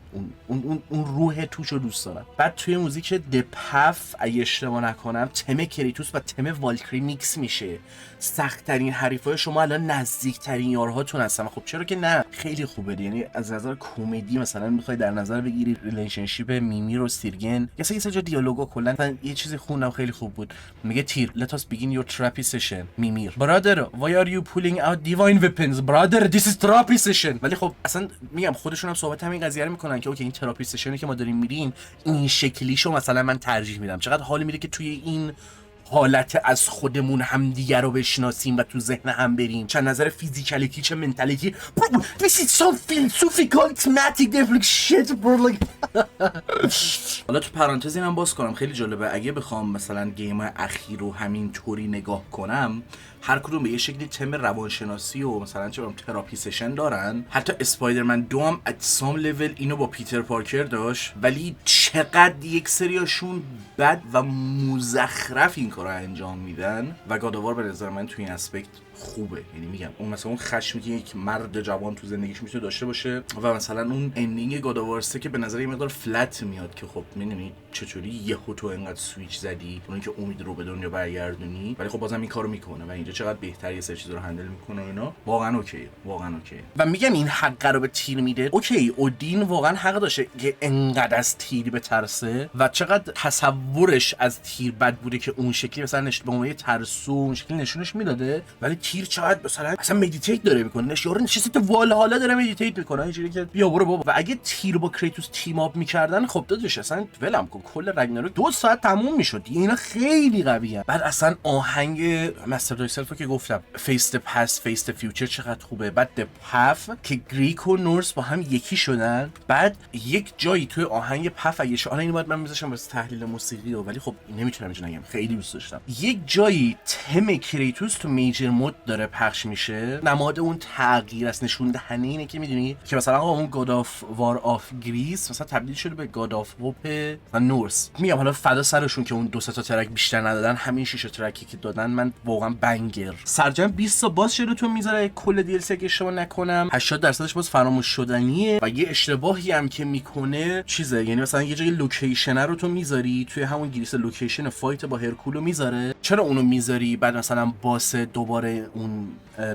اون روح توش رو دوست دارم. بعد توی موزیک دپف اگه اشتباه نکنم تم کریتوس و تم والکری میکس میشه. سخت ترین حریفای شما الان نزدیک ترین یارهاتون هستن. خب چرا که نه، خیلی خوبه. یعنی از نظر کمدی مثلا میخوای در نظر بگیری ریلیشنشیپ میمیر و سیرگن، یا یه سری دیالوگا کلا یه چیزی خوندم خیلی خوب بود. میگه تیر let us begin your therapy session. میمیر brother why are you pulling out divine weapons brother this is therapy session. ولی خب اصلا میگم خودشون هم صحبت همین قضیه رو میکنن که اوکی این تراپی سشنی که ما داریم میریم این شکلیشو مثلا من ترجیح میدم. چقدر حال میده که توی این حالت از خودمون هم دیگر رو بشناسیم و تو ذهن هم بریم، چه نظر فیزیکالیتی چه منتالیتی. This is so philosophical thematic shit bro. حالا تو پرانتز اینم باز کنم، خیلی جالبه. اگه بخوام مثلا گیم اخیر رو همین طوری نگاه کنم، هر کدوم به یه شکلی تم روانشناسی و مثلا چه تراپی سشن دارن. حتی اسپایدرمن 2 هم ات سام لول اینو با پیتر پارکر داشت، ولی چقدر یک سریاشون بد و مزخرف این کارو انجام میدن. و گاد آف وار به نظر من تو این اسپکت خوبه. یعنی میگم اون مثلا اون خشمی که یک مرد جوان تو زندگیش میتونه داشته باشه، و مثلا اون اندینگ گاد آف وار 3 که به نظر یه مقدار فلت میاد که خب میدونی چطوری یهو تو اینقدر سویچ زدی اون که امید رو به دنیا برگردونی، ولی خب بازم این کارو میکنه و اینجا چقدر بهتر یه سری چیزا رو هندل میکنه. اینا واقعا اوکیه، واقعا اوکیه. و میگم این حق رو به تیر میده. اوکی اودین واقعا حق داشته که انقدر از تیر بترسه و چقدر تصورش از تیر بد بوده که اون شکلی مثلا به عنوان ترسو اون شکلی نشونش میداده، ولی تیر چقدر مثلا مدیتیت داره میکنه. یارو نشسته تو والهالا داره مدیتیت میکنه اینجوری که بیا برو بابا. و اگه تیر با کریتوس تیم اپ میکردن خب داداش اصلا ولم کن، کل رگناروک 2 ساعت تموم میشد. اینا خیلی قویه. بعد اصلا آهنگ مستر دویسلف که گفتم فیس د پاست فیس د فیوچر چقدر خوبه. بعد د پف که گریک و نورس با هم یکی شدن. بعد یک جایی توی آهنگ پف اگه حالا اینو باید من میذاشم واسه تحلیل موسیقی ولی خب نمیتونم اینجا نگم، خیلی دوست داشتم. یک جایی تم کریتوس تو میجر مود داره پخش میشه. نماد اون تغییر است، نشون دهنده اینه که میدونی که مثلا اون گاد آف وار آف گریس مثلا تبدیل شده به گاد آف هوپ و نورس. میگم حالا فدا سرشون که اون 2 تا ترک بیشتر ندادن، همین 6 ترکی که دادن من واقعا بنگر. سرجم 20 تا باز شروعتون میذاره کل دی ال سی که اشتباه نکنم 80% باز فراموش شدنیه. و یه اشتباهی هم که میکنه چیزه، یعنی مثلا یه جای لوکیشن رو تو میذاری توی همون گریس لوکیشن فایت با هرکولو میذاره. چرا اونو میذاری بعد مثلا باس دوباره اون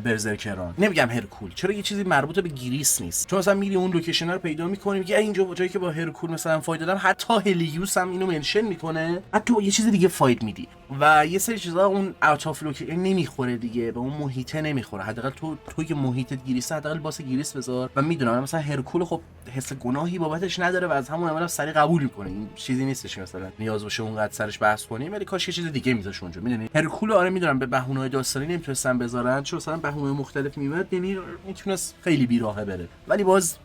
برزرکران؟ نمیگم هرکول، چرا یه چیزی مربوط به گریس نیست؟ چون مثلا میری اون لوکیشن رو پیدا میکنی میگه اینجا جایی که با هرکول مثلا فایت دادم، حتی هلیوس هم اینو منشن میکنه، حتی یه چیز دیگه فایت میدی و یه سری چیزا اون اوت اف لوکیشن نمیخوره دیگه، به اون محیط نمیخوره. حداقل تو که محیطت گریس حداقل باس گریس بذار. و میدونم مثلا هرکول خب حس گناهی بابتش نداره و از همون اول سری قبول میکنه. این چیزی نیستش مثلا نیاز باشه اونقدر سرش بحث کنیم، ولی کاش یه چیز دیگه میذاش اونجا. میدونی هرکول آره میدونم به بهونه‌های داستانی نمیتونستن بذارن، چون مثلا بهونه مختلف میاد، یعنی میتونست خیلی بیراهه بره، ولی باز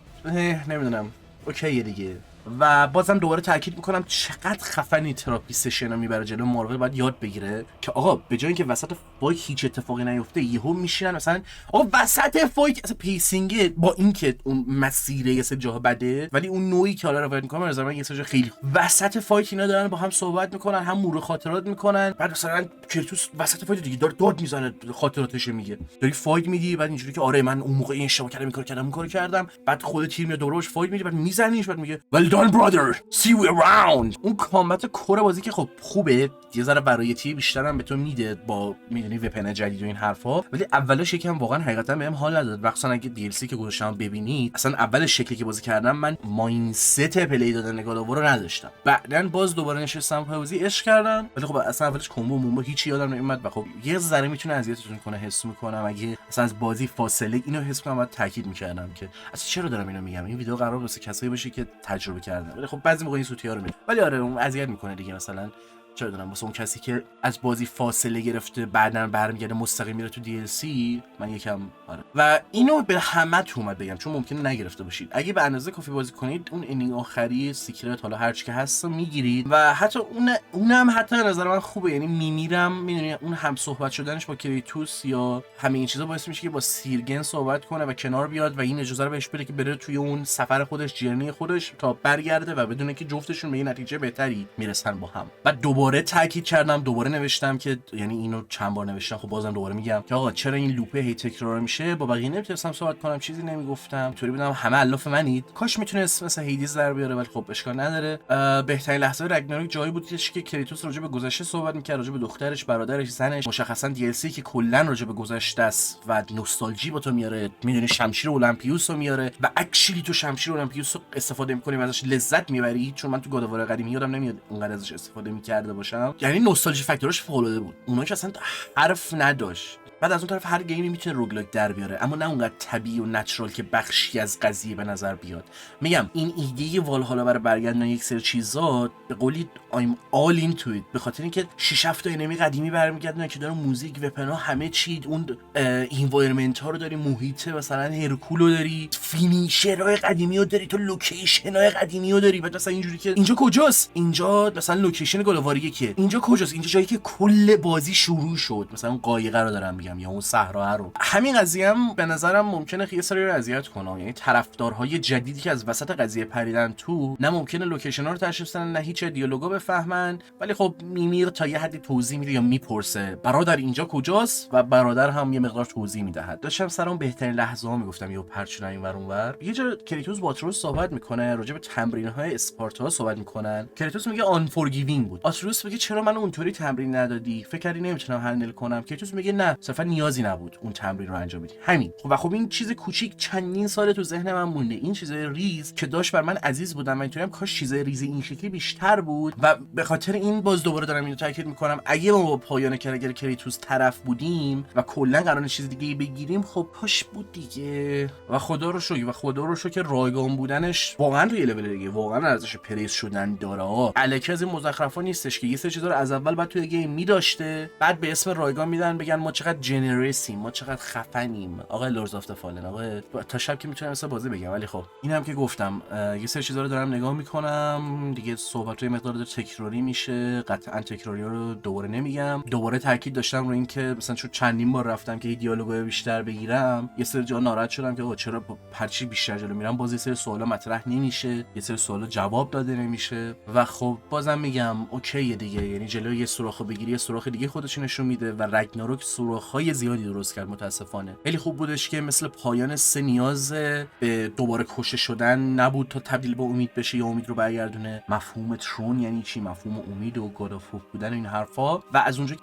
نمیدونم اوکیه دیگه. و بازم دوباره تاکید میکنم چقدر خفنی تراپی سشن رو میبره جلو. مارول باید یاد بگیره که آقا به جای اینکه وسط فایت هیچ اتفاقی نیفته یهو میشینن مثلا آقا وسط فایت اصلا پیسینگ با اینکه اون مسیره یه سری جاها بده، ولی اون نوعی که حالا روایت میکنم از من یه سری خیلی وسط فایت اینا دارن با هم صحبت میکنن، هم مرور خاطرات میکنن. بعد مثلا کریتوس وسط فایت دیگه داره داد میزنه خاطراتش میگه، داری فایت میدی بعد اینجوری که آره من اون موقع این اشتباه کردم این کارو کردم، بعد خود تیم میاد دوباره فایت میدی بعد میزنیش بعد میگه well done brother see you around. اون کامبت کور بازی که خب خوبه، یه ذره ورایتی بیشتر هم به تو میده با میدونی وپن جدید و این حرفا، ولی اولش یکم واقعا حقیقتا بهم حال نداد. مخصوصا اگه دی ال سی که گذاشتم ببینید، اصلا اولش شکلی که بازی کردم من مایندست پلی دادن گاد آف وار رو نداشتم. بعدن باز دوباره نشستم بازی عشق کردم، ولی خب اصلا اولش کمبو مومبو هیچی یادم نمیاد و خب یه ذره میتونه اذیتتون کنه. حس میکنم اگه اصلا از بازی فاصله اینو حس کنم بعد تاکید میکردم که اصلا چرا دارم اینو میگم، این ویدیو قرار واسه کسایی باشه که تجربه کردن، ولی خب بعضی موقع این سوتیا رو میگم. ولی آره اون اذیت میکنه دیگه. مثلا چه میدونم واسه اون کسی که از بازی فاصله گرفته بعداً برمیگرده مستقیم میره تو DLC من یکم آره. و اینو به همتون اومد بگم چون ممکنه نگرفته باشید. اگه به اندازه کافی بازی کنید اون اینینگ آخری سیکرت حالا هر چی که هست میگیرید و حتی اونم حتی نظر من خوبه. یعنی میمیرم میدونی اون هم صحبت شدنش با کریتوس یا همه این چیزا باعث میشه که با سیرگن صحبت کنه و کنار بیاد و این اجازه رو بهش بده که بره توی اون سفر خودش جرنی خودش تا برگرده و بدونه که جفتشون به نتیجه بهتری میرسن با هم. و دوباره تاکید کردم دوباره نوشتم که یعنی اینو چند بار نوشتم خب بازم دوباره میگم که آقا چرا این لوپه هی تکرار میشه. با بقیه نمیتونستم صحبت کنم چیزی نمیگفتم طوری بودم همه الاف منید. کاش میتونست مثلا هیدیز در بیاره ولی خب اشکال نداره. بهترین لحظه رگناروک جایی بود که کریتوس راجع به گذشته صحبت میکرد راجع به دخترش برادرش زنش مشخصا DLC که کلا راجع به گذشته است و نوستالژی با تو میاره. میدونی شمشیر اولمپیوس رو میاره و اکچولی تو شمشیر اولمپیوس رو استفاده میکنیم ازش لذت میبری چون من تو گاد آف وار قدیمی یادم نمیاد اونقدر ازش استفاده میکرده باشم. یعنی نوستالژی فاکتورش فوق العاده بود. اونایی که اصلا حرف نداشت. بعد از اون طرف هر گیمی میتونه روگلاک در بیاره اما نه اونقدر طبیعی و نچرال که بخشی از قضیه به نظر بیاد. میگم این ایده والهالا برای برگردوندن یک سری چیزا به قولی I'm all into it به خاطر اینکه 6 7 تا انمی قدیمی برمیگردن که داره موزیک وپنا همه چی اون انوایرمنت ها رو داری محیط مثلا هرکولو داری فینیشرهای قدیمی رو داری تو لوکیشن‌های قدیمی رو داری. بعد مثلا اینجوری که اینجا کجاست اینجا مثلا لوکیشن گاد آف وار که اینجا کجاست اینجا جایی که کل بازی شروع شد مثلا اون قایقه رو دارم یا اون صحرا رو. همین قضیه هم به نظرم ممکنه یه سری رو اذیت کنه. یعنی طرفدارهای جدیدی که از وسط قضیه پریدن تو نه ممکنه لوکیشن ها رو تشخیص بدن نه هیچ دیالوگا بفهمن ولی خب میمیر تا یه حدی توضیح میده یا میپرسه برادر اینجا کجاست و برادر هم یه مقدار توضیح میدهد. داشتم سر اون بهترین لحظه ها میگفتم یهو پرچونه اینور اونور. یه جا کریتوس با آتروس صحبت میکنه راجع به تمرین‌های اسپارتا صحبت میکنن. کریتوس میگه آن فورگیوینگ بود. آتروس میگه چرا من اونطوری تمرین ندادی فکر کردی نمیتونم هندل کنم. کریتوس میگه نه نیازی نبود اون تمرین رو انجام بدی همین. خب این چیز کوچیک چندین ساله تو ذهن من مونده. این چیزای ریز که داشت بر من عزیز بودن من میتونم کاش چیزای ریز این شکلی بیشتر بود و به خاطر این باز دوباره دارم اینو تاکید میکنم اگه ما با پایان کریتوس طرف بودیم و کلا قرار چیز دیگه بگیریم خب کاش بود دیگه. و خدا رو شکر که رایگان بودنش واقعا روی لول دیگه واقعا ارزش پریز شدن داره. الکی از این مزخرفا نیستش که یه سری چیزا رو از اول بعد توی گیم می‌داشته بعد به اسم رایگان میدن بگن ما چقدر جنرسیم ما چقدر خفنیم. آقا لوردز آف فالن آقا تا شب که میتونم مثلا بازی بگم ولی خب اینم که گفتم یه سری چیزا رو دارم نگاه میکنم دیگه. صحبت‌های مقدار داره تکراری میشه قطعا تکراری رو دوباره نمیگم. دوباره تاکید داشتم رو این که مثلا چون چندین بار رفتم که دیالوگای بیشتر بگیرم یه سری جا ناراحت شدم که چرا هرچی بیشتر جلو میرم باز یه سری سوالا مطرح نمیشه یه سری سوالا جواب داده نمیشه و خب بازم میگم اوکیه دیگه. یعنی جلوی یه سوراخو بگیری یه سوراخ دیگه خودش نشون میده و رگناروک سوراخ‌های زیادی درست کرد متاسفانه. خیلی خوب بودش که مثل پایان 3 نیاز به دوباره کشته شدن نبود تا تبدیل به امید بشه یا امید رو برگردونه. مفهوم ترون یعنی چی مفهوم امید و گاد آف بودن این حرفا و از اونجا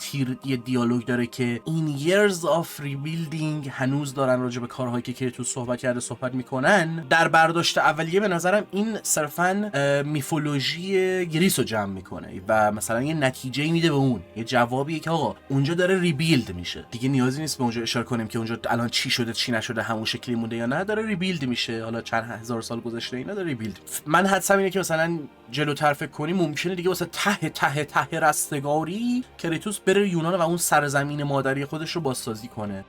یه دیالوگ داره که این years of rebuilding هنوز دارن راجع به کارهایی که کریتوس صحبت کرده صحبت میکنن. در برداشت اولیه به نظرم این صرفاً میفولوژی گریس رو جمع میکنه و مثلا یه نتیجه میده به اون یه جوابیه که آقا اونجا داره ریبیلد میشه دیگه. نیازی نیست به اونجا اشاره کنیم که اونجا الان چی شده چی نشده همون شکلی مونده یا نه داره ریبیلد میشه. حالا چند هزار سال گذشته اینا داره ریبیلد. من حدسم اینه که مثلا جلوتر فکر کنی ممکنه دیگه واسه ته رستگاری کریتوس بره یونان و اون سرزمین مادری خودش رو بازسازی کنه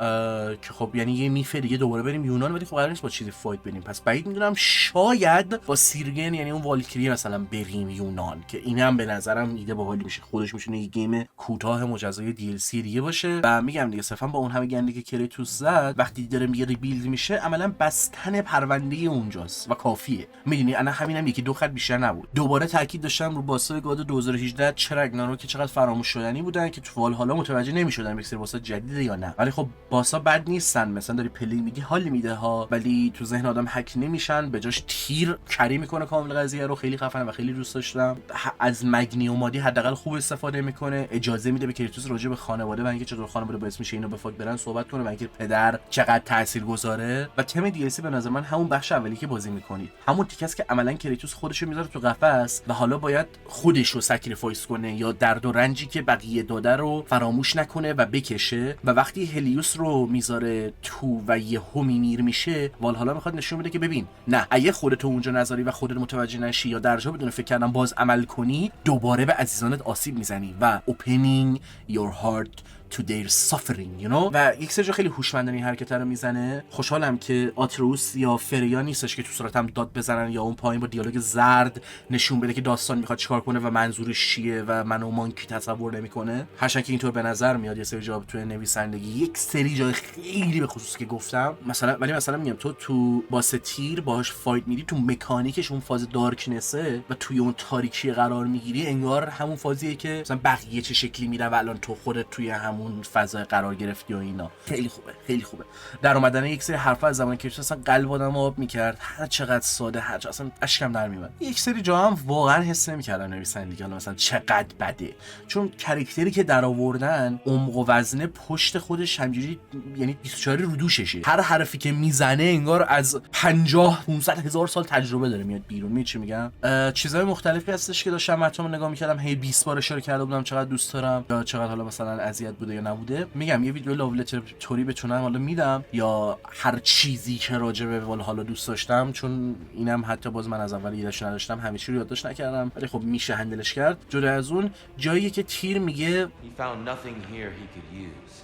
که خب یعنی یه میفه دیگه دوباره بریم یونان ولی خب قرار نیست با چیزی فایت بریم. پس بعید میدونم شاید با سیرگن یعنی اون والکیری مثلا بریم یونان که اینم به نظرم ایده باحالی میشه. خودش میتونه یه گیم کوتاه مجزای DLC دیگه باشه و میگم دیگه صرفا با اون همه گندی که کریتوس زد وقتی داره میگه ریبیلد میشه عملا بستن پرونده اونجاست و کافیه. میدونی انا همینم یکی دو خط بیشتر نبود. دوباره تاکید داشتم رو باسای گاد 2018 چه رگناروک که چقدر فراموش شدنی بودن که تو والهالا متوجه نمیشدن یک سری باسا جدیده یا نه. ولی خب باسا بد نیستن مثلا داری پلی میگی حال میده ها ولی تو ذهن آدم هک نمیشن. به جاش تیر کری میکنه کامل قضیه رو. خیلی خفنه و خیلی دوست داشتم. از مگنیومادی حداقل خوب استفاده میکنه. اجازه میده به کریتوس راجع به خانواده و اینکه چطور خانواده باعث میشه اینو بخواد برن صحبت کنه و اینکه پدر چقدر تاثیرگذاره. و تم DLC به نظر من همون بخش اولی که بازی میکنید، همون تیکه است که عملا کریتوس خودش رو میذاره تو قفس و حالا باید خودش رو سکریفایس کنه یا درد و رنجی که بقیه داده رو فراموش نکنه و بکشه. و وقتی هلیوس رو میذاره تو و یهو میمیر میشه، والهالا میخواد نشون بده که ببین نه، اگه خودت اونجا نذاری و خودت متوجه نشی یا درجا بدون فکر کردن باز عمل کنی، دوباره به عزیزانت آسیب میزنی و opening your heart to their suffering you know. و یک سری خیلی هوشمندانه این حرکت رو میزنه. خوشحالم که آتروس یا فریا نیستش که تو صورتم داد بزنن یا اون پایین با دیالوگ زرد نشون بده که داستان میخواد چیکار کنه و منظورش چیه و منو مانکی تصور نمیکنه. هرچند که اینطور به نظر میاد یه سری جا تو نویسندگی، یک سری جای خیلی به خصوص که گفتم مثلا، ولی مثلا میگم تو با ستیر باهاش فایت میدی، تو مکانیکش اون فاز دارکنسه و توی اون تاریکی قرار میگیری، انگار همون فازیه که مثلا بقیه چه شکلی میرن و الان تو خودت توی همون فضای قرار گرفتی و اینا. خیلی خوبه، خیلی خوبه. در اومدن یک سری حرفا از زمان که اصلا قلب آدمو آب میکرد، هر چقدر ساده، هر چقدر اصلا اشکم در میومد. یک سری جا هم واقعا حس نمیکردم نویسندگی حالا مثلا چقدر بده، چون کاراکتری که در آوردن عمق و وزنه پشت خودش همجوری، یعنی 24 رو دوششه. هر حرفی که میزنه انگار از 50 500 هزار سال تجربه داره میاد بیرون. می چی میگم؟ چیزای مختلفی هستش که داشتم متن نگاه میکردم، هی 20 بار اشاره کرده بودم چقدر دوست دارم یا چقدر حالا مثلا اذیت بوده یا نبوده. میگم یه ویدیو لاو لتر توری بتونم حالا میدم یا هر چیزی که راجع به والهالا دوست داشتم، چون اینم حتی باز من از اول یادش نداشتم، همه چی رو یادداشت نکردم، ولی خب میشه هندلش کرد. جدا از اون جایی که تیر میگه He found nothing here he could use.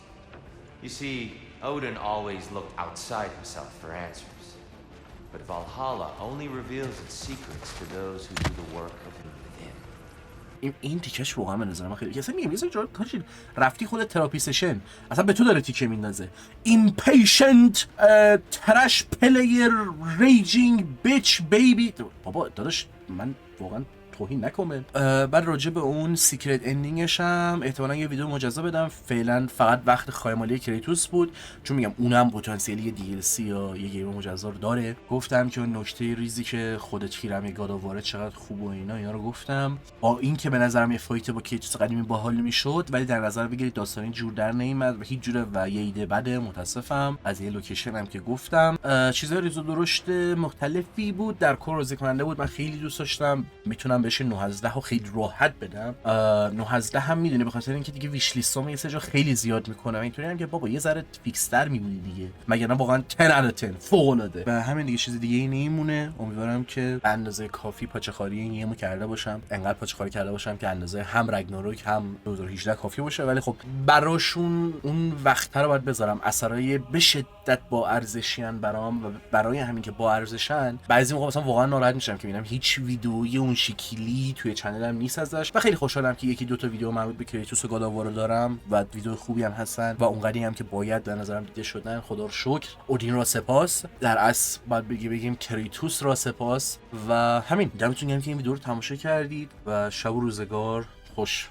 You see, Odin always looked outside himself for answers. But Valhalla only reveals its secrets to those who do the work of within. این تیکش واقعا به نظر من خیلی اصلا میگم یه جا کاشید رفتی خود تراپی سشن اصلا به تو داره تیکه میندازه. impatient trash player raging bitch baby. بابا داداش من واقعا توهین نکنه. بعد راجع به اون سیکرت اندینگش هم احتمالاً یه ویدیو مجزا بدم. فعلا فقط وقت خایمالی کریتوس بود، چون میگم اونم پتانسیلی DLC یا یه گیم مجزا رو داره. گفتم که اون نکته ریزی که خود تیرم یه گاداواره چقدر خوب و اینا رو گفتم. با این که به نظرم یه فایت با کریتوس قدیمی باحال میشد، ولی در نظر بگیرید داستان جور در نمیاد و هیچ جوره و یه ایده بده. متاسفم. از یه لوکیشن هم که گفتم چیزای ریز و درشت مختلفی بود، در کور بازی کننده بود. من خیلی دوست داشتم. میتونم بهش 9/10 خیلی راحت بدم. 9/10 هم میدونی به خاطر اینکه دیگه ویش لیستام یه سری خیلی زیاد میکنم، اینطوری هم که بابا یه ذره فیکس‌تر میمونی دیگه، مگر نه واقعا 10/10 فوق العاده. و همین دیگه، چیز دیگه ای نمیمونه. امیدوارم که به اندازه کافی پاچه‌خواری این گیمو کرده باشم، انقدر پاچه‌خواری کرده باشم که اندازه هم رگناروک هم 2018 کافی باشه. ولی خب براشون اون وقت رو باید بذارم. اثرای به شدت با ارزشیان برام و برای همین که با ارزشن بعضی موقع مثلا واقعا ناراحت میشم که میبینم هیچ ویدئویی اون شکلی توی چنلم نیست ازش. و خیلی خوشحالم که یکی دو تا ویدیو مربوط به کریتوس و گاداوار دارم و ویدیو خوبی هم هستن و اونقدی هم که باید به نظرم دیده شدن. خدا رو شکر. اودین را سپاس. در اصل باید بگیم کریتوس را سپاس. و همین دمتون گرم که این ویدیو رو تماشا کردید و شب و روزگار خوش.